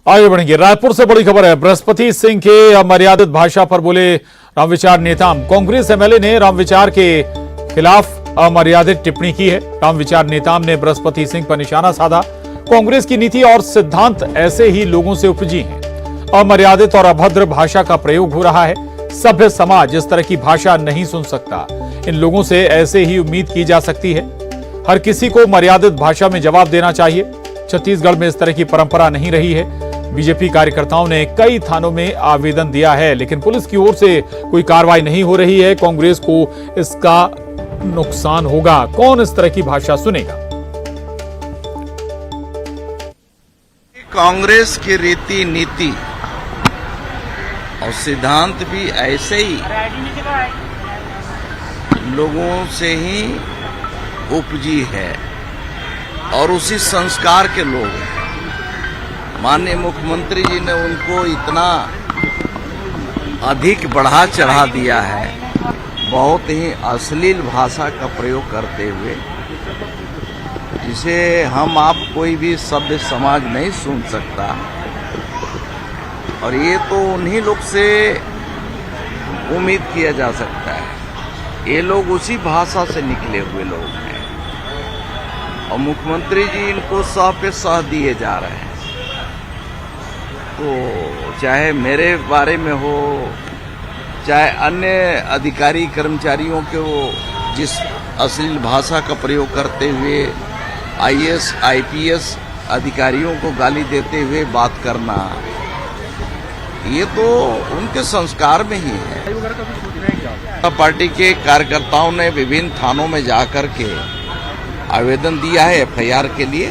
आगे बढ़ेंगे। रायपुर से बड़ी खबर है। बृहस्पति सिंह के अमर्यादित भाषा पर बोले रामविचार नेताम। कांग्रेस एमएलए ने रामविचार के खिलाफ अमर्यादित टिप्पणी की है। रामविचार नेताम ने बृहस्पति सिंह पर निशाना साधा। कांग्रेस की नीति और सिद्धांत ऐसे ही लोगों से उपजी हैं। अमर्यादित और अभद्र भाषा का प्रयोग हो रहा है। सभ्य समाज इस तरह की भाषा नहीं सुन सकता। इन लोगों से ऐसे ही उम्मीद की जा सकती है। हर किसी को मर्यादित भाषा में जवाब देना चाहिए। छत्तीसगढ़ में इस तरह की परंपरा नहीं रही है। बीजेपी कार्यकर्ताओं ने कई थानों में आवेदन दिया है, लेकिन पुलिस की ओर से कोई कार्रवाई नहीं हो रही है। कांग्रेस को इसका नुकसान होगा। कौन इस तरह की भाषा सुनेगा? कांग्रेस की रीति नीति और सिद्धांत भी ऐसे ही लोगों से ही उपजी है और उसी संस्कार के लोग हैं। माननीय मुख्यमंत्री जी ने उनको इतना अधिक बढ़ा चढ़ा दिया है, बहुत ही अश्लील भाषा का प्रयोग करते हुए, जिसे हम आप कोई भी सभ्य समाज नहीं सुन सकता। और ये तो उन्हीं लोग से उम्मीद किया जा सकता है। ये लोग उसी भाषा से निकले हुए लोग हैं और मुख्यमंत्री जी इनको सह पे सह दिए जा रहे हैं। तो चाहे मेरे बारे में हो, चाहे अन्य अधिकारी कर्मचारियों के वो जिस अश्लील भाषा का प्रयोग करते हुए आईएएस आईपीएस अधिकारियों को गाली देते हुए बात करना, ये तो उनके संस्कार में ही है। पार्टी के कार्यकर्ताओं ने विभिन्न थानों में जाकर के आवेदन दिया है एफआईआर के लिए,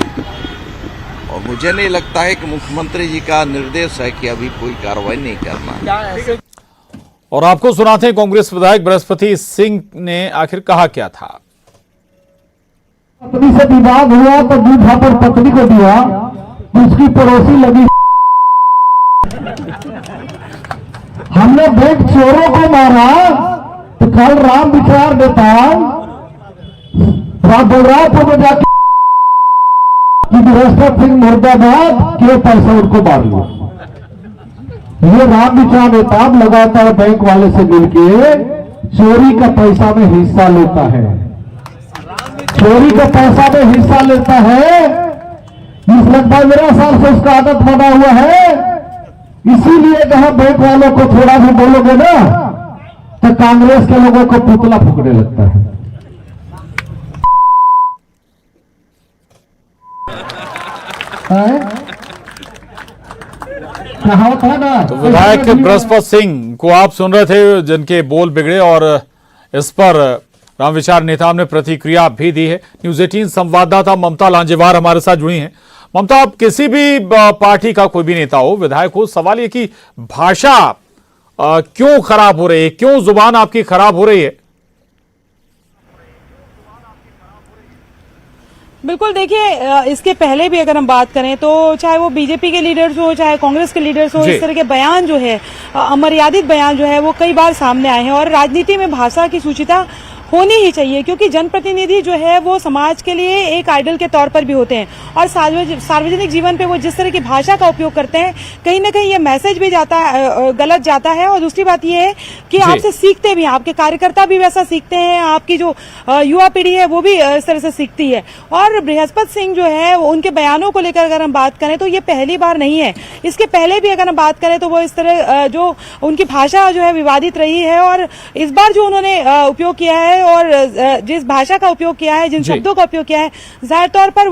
और मुझे नहीं लगता है कि मुख्यमंत्री जी का निर्देश है कि अभी कोई कार्रवाई नहीं करना। और आपको सुनाते हैं कांग्रेस विधायक बृहस्पति सिंह ने आखिर कहा क्या था। पत्नी से विवाद हुआ तो दूल्हा पर पत्नी को दिया, उसकी पड़ोसी लगी। हमने बैंक चोरों को मारा तो कल राम विचार नेताम बलरामपुर में जाके बृहस्पति सिंह मुर्दाबाद के पैसा उनको मार लो। ये राम विचार नेताम लगातार बैंक वाले से मिलके चोरी का पैसा में हिस्सा लेता है, चोरी का पैसा में हिस्सा लेता है। इस लगभग 15 साल से उसका आदत बना हुआ है। इसीलिए कहा बैंक वालों को थोड़ा भी बोलोगे ना तो कांग्रेस के लोगों को पुतला फूकने लगता है। तो विधायक बृहस्पति सिंह को आप सुन रहे थे, जिनके बोल बिगड़े, और इस पर रामविचार नेताम ने प्रतिक्रिया भी दी है। न्यूज़ 18 संवाददाता ममता लांजेवार हमारे साथ जुड़ी हैं। ममता, आप किसी भी पार्टी का कोई भी नेता हो, विधायक हो, सवाल ये कि भाषा क्यों खराब हो रही है, क्यों जुबान आपकी खराब हो रही है? बिल्कुल, देखिए, इसके पहले भी अगर हम बात करें तो चाहे वो बीजेपी के लीडर्स हो, चाहे कांग्रेस के लीडर्स हो, इस तरह के बयान जो है, अमर्यादित बयान जो है, वो कई बार सामने आए हैं। और राजनीति में भाषा की सूचिता होनी ही चाहिए, क्योंकि जनप्रतिनिधि जो है वो समाज के लिए एक आइडल के तौर पर भी होते हैं। और सार्वजनिक जीवन पे वो जिस तरह की भाषा का उपयोग करते हैं, कहीं ना कहीं ये मैसेज भी जाता है, गलत जाता है। और दूसरी बात ये है कि आपसे सीखते भी हैं, आपके कार्यकर्ता भी वैसा सीखते हैं, आपकी जो युवा पीढ़ी है वो भी इस तरह से सीखती है। और बृहस्पति सिंह जो है उनके बयानों को लेकर अगर हम बात करें तो ये पहली बार नहीं है। इसके पहले भी अगर हम बात करें तो वो इस तरह जो उनकी भाषा जो है विवादित रही है। और इस बार जो उन्होंने उपयोग किया है और जिस भाषा का उपयोग किया है, जिन शब्दों का उपयोग किया है, जाहिर तौर पर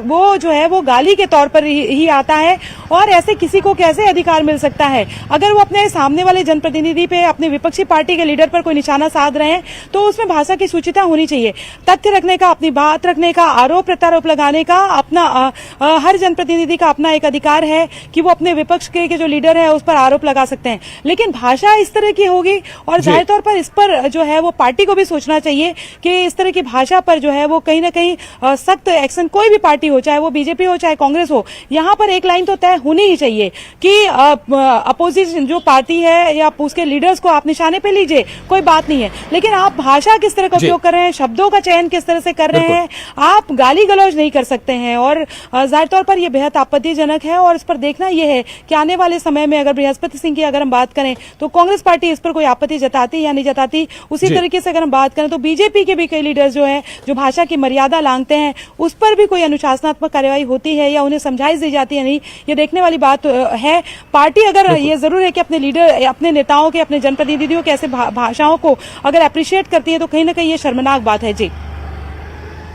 वो जो है वो गाली के तौर पर ही आता है। और ऐसे किसी को कैसे अधिकार मिल सकता है? अगर वो अपने सामने वाले जनप्रतिनिधि पे, अपने विपक्षी पार्टी के लीडर पर कोई निशाना साध रहे हैं तो उसमें भाषा की सूचिता होनी चाहिए। तथ्य रखने का, अपनी बात रखने का, आरोप प्रत्यारोप लगाने का अपना हर जनप्रतिनिधि का अपना एक अधिकार है कि वो अपने विपक्ष के जो लीडर है उस पर आरोप लगा सकते हैं। लेकिन भाषा इस तरह की होगी और जाहिर तौर पर इस पर जो है वो पार्टी को भी सोचना चाहिए कि इस तरह की भाषा पर जो है वो कहीं ना कहीं सख्त एक्शन, कोई भी पार्टी हो, चाहे वो बीजेपी हो चाहे कांग्रेस हो, यहाँ पर एक लाइन तो तय होनी ही चाहिए कि अपोजिशन जो पार्टी है या उसके लीडर्स को आप निशाने पे लीजिए, कोई बात नहीं है, लेकिन आप भाषा किस तरह का उपयोग कर रहे हैं, शब्दों का चयन किस तरह से कर रहे हैं, आप गाली गलौज नहीं कर सकते हैं। और जाहिर तौर पर यह बेहद आपत्तिजनक है और इस पर देखना यह है कि आने वाले समय में अगर बृहस्पति सिंह की अगर हम बात करें तो कांग्रेस पार्टी इस पर कोई आपत्ति जताती या नहीं जताती। उसी तरीके से अगर हम बात करें तो बीजेपी के भी कई लीडर्स जो हैं जो भाषा की मर्यादा लांघते हैं उस पर भी कोई अनुशासनात्मक कार्यवाही होती है या उन्हें समझाइश दी जाती है नहीं, ये देखने वाली बात है। पार्टी अगर ये जरूर है कि अपने लीडर, अपने नेताओं के, अपने जनप्रतिनिधियों के ऐसे भाषाओं को अगर अप्रिशिएट करती है तो कहीं ना कहीं ये शर्मनाक बात है। जी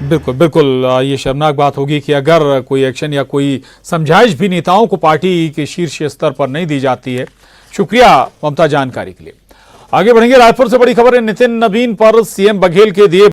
बिल्कुल बिल्कुल, ये शर्मनाक बात होगी कि अगर कोई एक्शन या कोई समझाइश भी नेताओं को पार्टी के शीर्ष स्तर पर नहीं दी जाती है। शुक्रिया ममता जानकारी के लिए। आगे बढ़ेंगे। रायपुर से बड़ी खबर है, नितिन नवीन पर सीएम बघेल के दिए